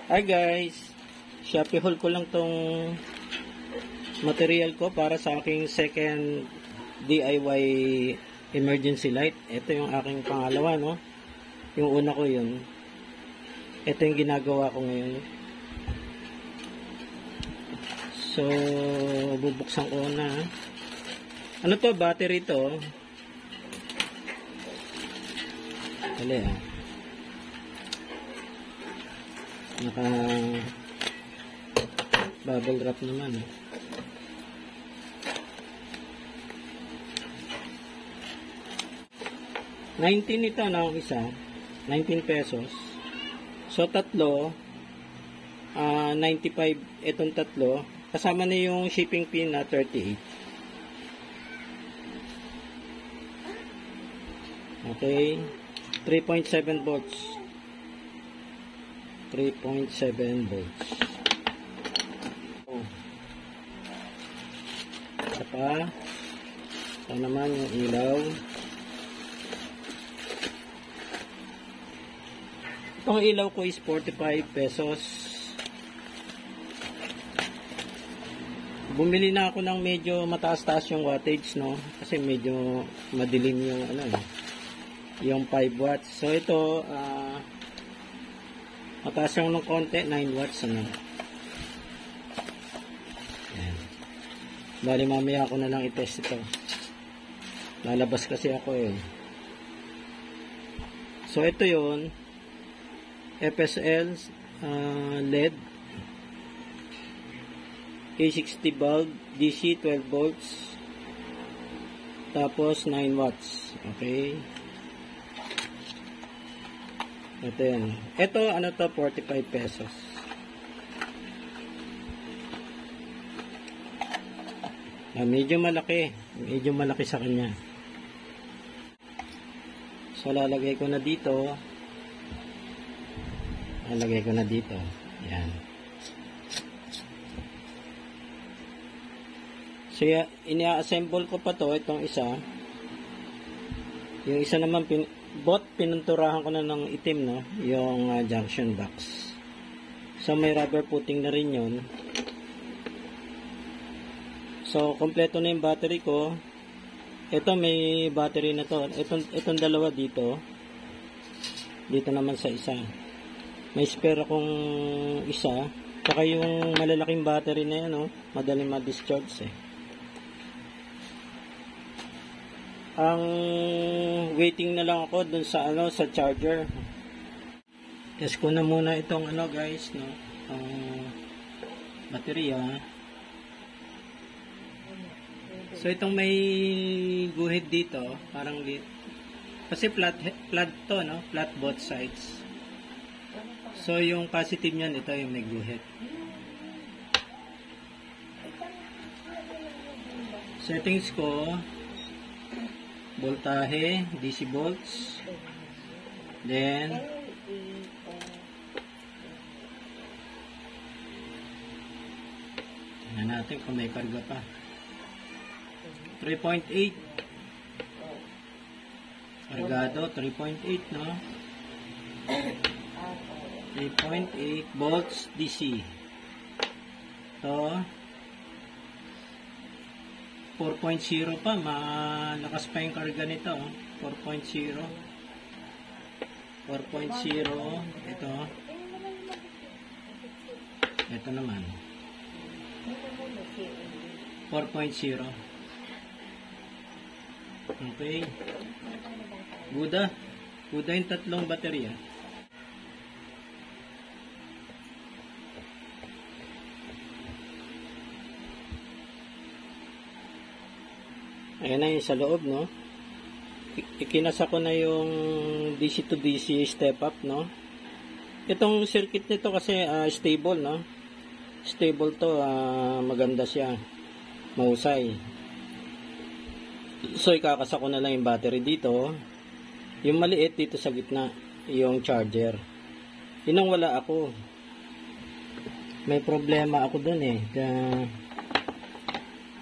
Hi guys, Shopee haul ko lang tong material ko para sa aking second DIY emergency light. Ito yung aking pangalawa, no? Yung una ko yun. Ito yung ginagawa ko ngayon. So, bubuksan ko na. Ano to? Battery to. Dali naka bubble wrap naman. 19 ito na ang isa, 19 pesos. So tatlo 95 itong tatlo, kasama na yung shipping fee na 38. Okay, 3.7 volts. 3.7 volts. Isa pa. Ito naman yung ilaw. Itong ilaw ko is 45 pesos. Bumili na ako ng medyo mataas-taas yung wattage, no? Kasi medyo madilim yung yung 5 watts. So ito mataas lang ng konti, 9 watts Ayan. Bali mamaya ako na lang i-test ito. Lalabas kasi ako So ito yun, FSL LED A60 bulb, DC 12 volts, tapos 9 watts. Okay. Ito yan. Ito, to, 45 pesos. Medyo malaki. Medyo malaki sa kanya. So, lalagay ko na dito. Lalagay ko na dito. Yan. So, ini-assemble ko pa to. Itong isa. Yung isa naman, pinunturahan ko na ng itim, no? Yung junction box. So, may rubber footing na rin yun. So, kompleto na yung battery ko. Ito, may battery na to. Itong dalawa dito. Dito naman sa isa. May spare akong isa. Saka yung malalaking battery na yan, no? Madaling ma-discharge, Ang waiting na lang ako dun sa sa charger. Test ko na muna itong guys, no? Baterya. So itong may guhit dito, parang kasi flat to, no? Flat both sides. So yung positive niyan, ito yung may guhit. Settings ko, voltahe, DC volts. Then tingnan natin kung may karga pa. 3.8 kargado, 3.8, no? 3.8 volts DC. To 4.0 pa, malakas pa yung karga nito. 4.0 ito naman 4.0. okay, Buda yung tatlong baterya. Ayan na yung sa loob, no? Ikinasa ko na yung DC to DC step up, no? Itong circuit nito kasi stable, no? Stable to, maganda siya. Mahusay. So, ikakasa ko na lang yung battery dito. Yung maliit dito sa gitna, yung charger. Yun ang wala ako. May problema ako dun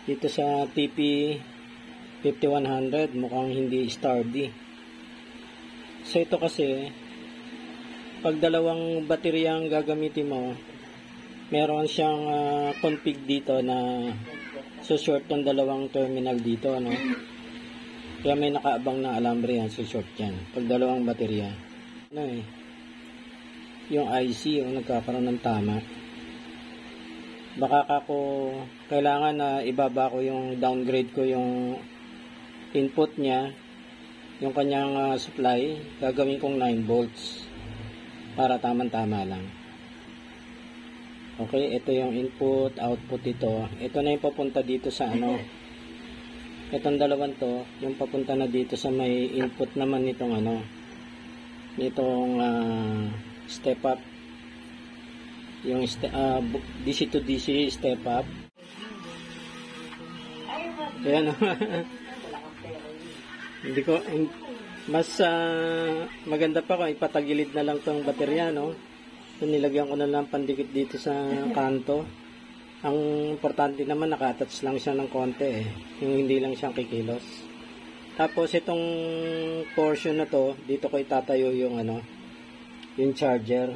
dito sa TP 5100 mukhang hindi sturdy. So ito kasi pag dalawang baterya ang gagamitin mo, meron siyang config dito na short ng dalawang terminal dito, ano. Kaya may nakaabang na alambre yan, short yan. Pag dalawang baterya. Ano eh, yung IC yung nagkakaroon ng tama. Baka ako kailangan na ibaba ko yung downgrade ko yung input niya, yung kanyang supply, gagawin kong 9 volts para tamang-tama lang. Okay, ito yung input, output ito. Ito na yung papunta dito sa ano. Itong dalawang to, yung papunta na dito sa may input naman nitong ano, nitong step up. Yung DC to DC step up. Ayan. Hindi ko, mas maganda pa kung ipatagilid na lang tong baterya, no? So, nilagyan ko na lang pandikit dito sa kanto. Ang importante naman, naka-attach lang siya ng konti eh. Yung hindi lang siyang kikilos. Tapos itong portion na to, dito ko itatayo yung ano, yung charger.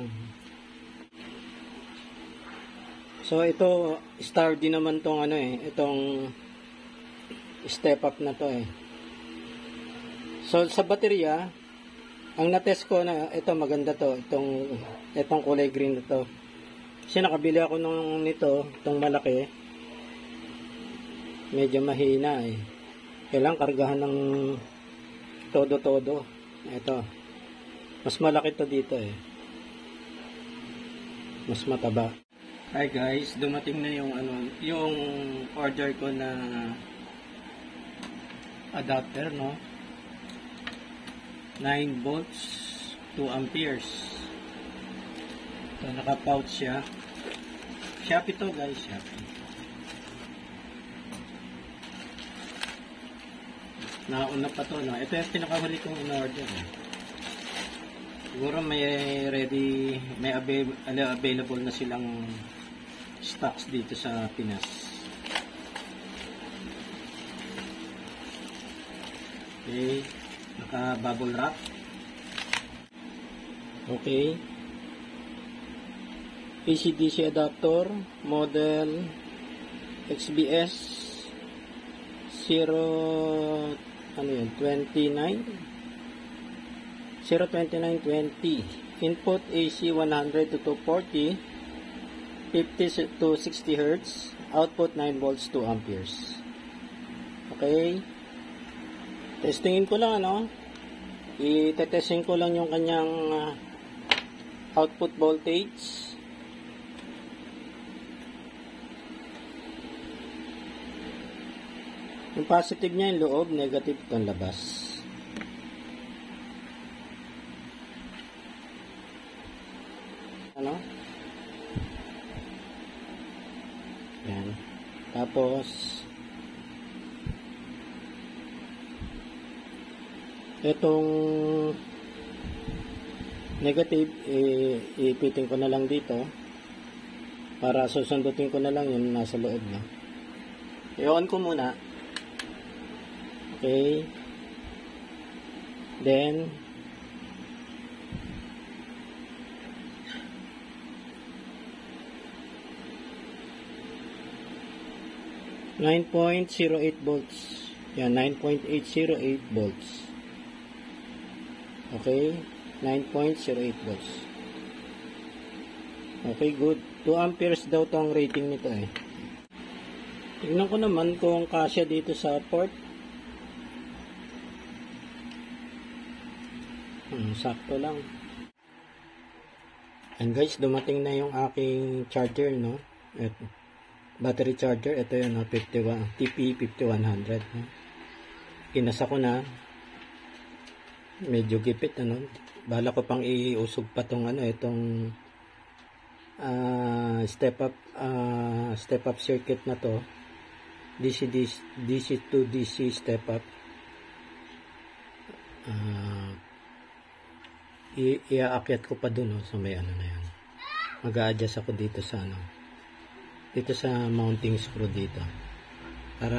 So ito, star din naman tong ano eh, itong step up na to eh. So sa baterya, ang na-test ko na ito maganda to, itong kulay green na to. Kasi nakabili ako nito, itong malaki. Medyo mahina eh. Kailangan kargahan ng todo-todo. Ito. Mas malaki to dito eh. Mas mataba. Hi guys, dumating na yung ano, yung order ko na adapter, no? 9 volts, 2 amperes. So naka-pouch siya. Shopee to guys, Shopee. Nauna pa to, no? Ito yung pinakahuli kong in-order. Siguro may ready, may available na silang stocks dito sa Pinas. Okay, naka-bubble wrap. Okay. AC/DC adapter, model XBS 02920. Input AC 100 to 240, 50 to 60 Hz, output 9 volts 2 amperes. Okay. Testingin ko lang, ano? I-testing ko lang yung kanyang output voltage. Yung positive niya yung loob, negative itong labas. Ano? Yan. Tapos itong negative, ipitin ko na lang dito para susundutin ko na lang yung nasa loob na. I-on ko muna. Okay. Then 9.08 volts. Yan, 9.808 volts. Okay, 9.08 volts. Okay, good. 2 amperes daw tong rating nito eh. Tignan ko naman kung kasya dito sa port. Sakto lang. And guys, dumating na yung aking charger, no? Ito. Battery charger, ito yun, no? 51, TP5100. No? Kinasa ko na. Medyo gipit, ano? Bala ko pang iusog pa tong ano, itong step up circuit na to. DC to DC step up. Iaakyat ko pa dun, no? So may ano na yan. Mag-a-adjust ako dito sa ano, dito sa mounting screw dito para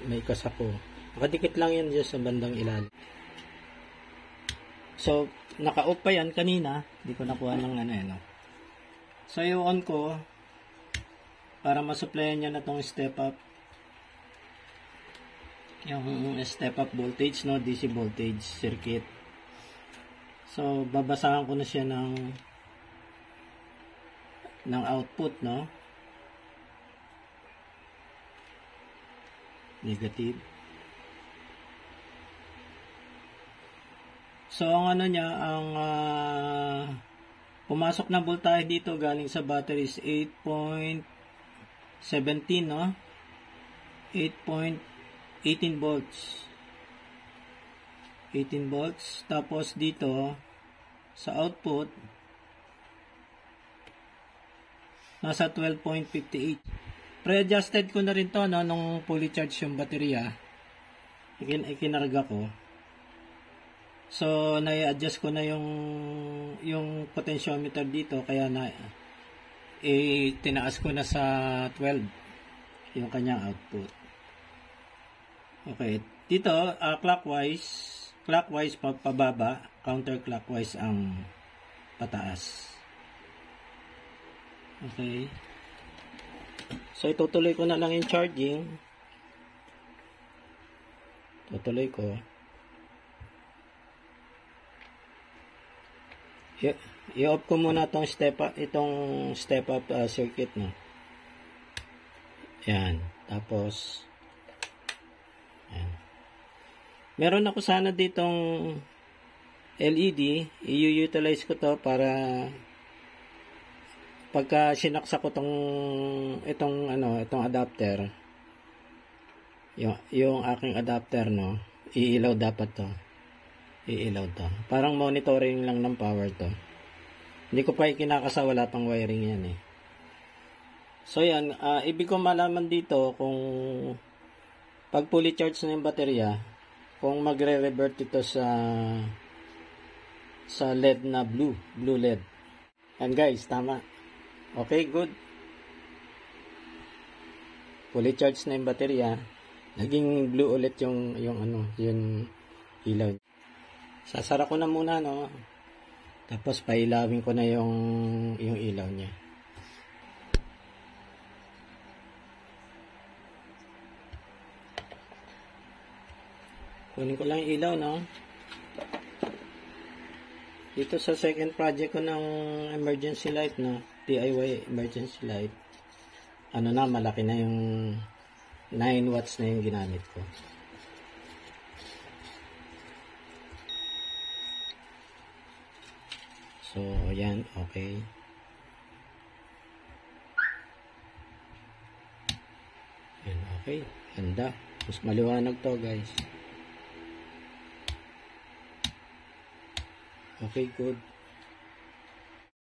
may kasako. Nakadikit lang yan dyan sa bandang ilalim. So, naka-off pa yan kanina. Hindi ko nakuha ng ano. So, i-on ko para masupplyan niya na tong step up. Yung step up voltage, no? DC voltage circuit. So, babasahan ko na siya ng output, no? Negative. So, ang ano niya, ang pumasok na voltahe dito galing sa battery is 8.17, no? 8.18 volts. 18 volts. Tapos dito, sa output, nasa 12.58. Pre-adjusted ko na rin to, no, nung fully charge yung baterya. Ikinarga ko. So, na-adjust ko na yung potentiometer dito, kaya tinaas ko na sa 12 yung kanyang output. Okay, dito clockwise pababa, counterclockwise ang pataas. Okay. So, itutuloy ko na lang yung charging. Tutuloy ko. I-off ko muna itong step up circuit, no. Yan. Tapos yan. Meron ako sana ditong LED, i-utilize ko to para pagka sinaksa ko itong adapter, yung aking adapter, no, iilaw dapat to. Iilaw to. Parang monitoring lang ng power to. Hindi ko pa ikinakasa, wala pang wiring yan eh. So yan, ibig ko malaman dito kung pag fully charged na yung baterya, kung magre-revert ito sa LED na blue LED. And guys, tama. Okay, good. Fully charged na yung baterya, naging blue ulit yung ilaw. Sasara ko na muna, no. Tapos pailawin ko na yung ilaw niya. Kunin ko lang yung ilaw, no. Dito sa second project ko ng emergency light, no, DIY emergency light, malaki na yung 9 watts na yung ginamit ko. So, ayan, okay. Ayan, okay. Ganda. Mas maliwanag to, guys. Okay, good.